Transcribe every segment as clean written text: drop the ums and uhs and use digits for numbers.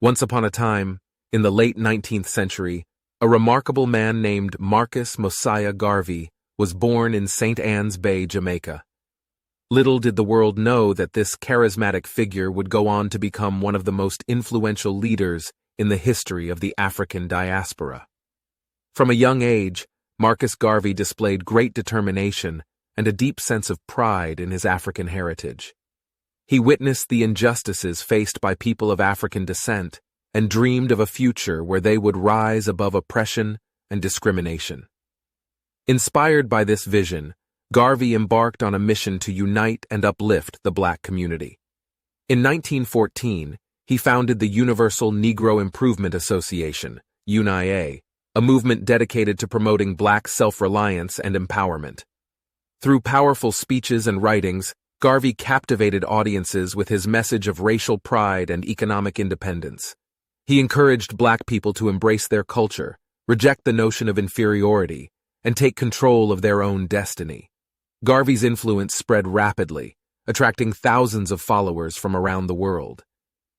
Once upon a time, in the late 19th century, a remarkable man named Marcus Mosiah Garvey was born in St. Ann's Bay, Jamaica. Little did the world know that this charismatic figure would go on to become one of the most influential leaders in the history of the African diaspora. From a young age, Marcus Garvey displayed great determination and a deep sense of pride in his African heritage. He witnessed the injustices faced by people of African descent and dreamed of a future where they would rise above oppression and discrimination. Inspired by this vision, Garvey embarked on a mission to unite and uplift the black community. In 1914, he founded the Universal Negro Improvement Association, UNIA, a movement dedicated to promoting black self-reliance and empowerment. Through powerful speeches and writings, Garvey captivated audiences with his message of racial pride and economic independence. He encouraged black people to embrace their culture, reject the notion of inferiority, and take control of their own destiny. Garvey's influence spread rapidly, attracting thousands of followers from around the world.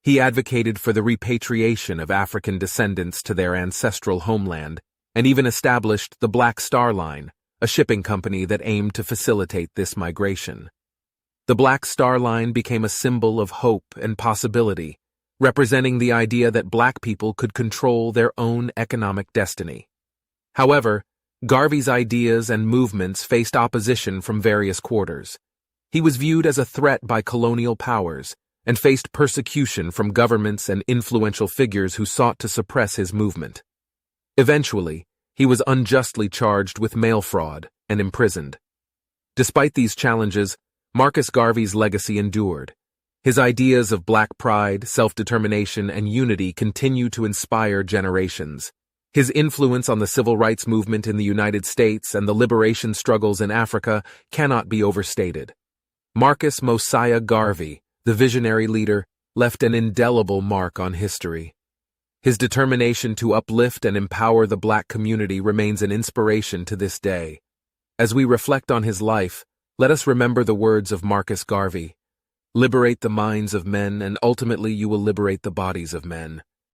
He advocated for the repatriation of African descendants to their ancestral homeland, and even established the Black Star Line, a shipping company that aimed to facilitate this migration. The Black Star Line became a symbol of hope and possibility, representing the idea that black people could control their own economic destiny. However, Garvey's ideas and movements faced opposition from various quarters. He was viewed as a threat by colonial powers and faced persecution from governments and influential figures who sought to suppress his movement. Eventually, he was unjustly charged with mail fraud and imprisoned. Despite these challenges, Marcus Garvey's legacy endured. His ideas of black pride, self-determination, and unity continue to inspire generations. His influence on the civil rights movement in the United States and the liberation struggles in Africa cannot be overstated. Marcus Mosiah Garvey, the visionary leader, left an indelible mark on history. His determination to uplift and empower the black community remains an inspiration to this day. As we reflect on his life, let us remember the words of Marcus Garvey: "Liberate the minds of men, and ultimately you will liberate the bodies of men."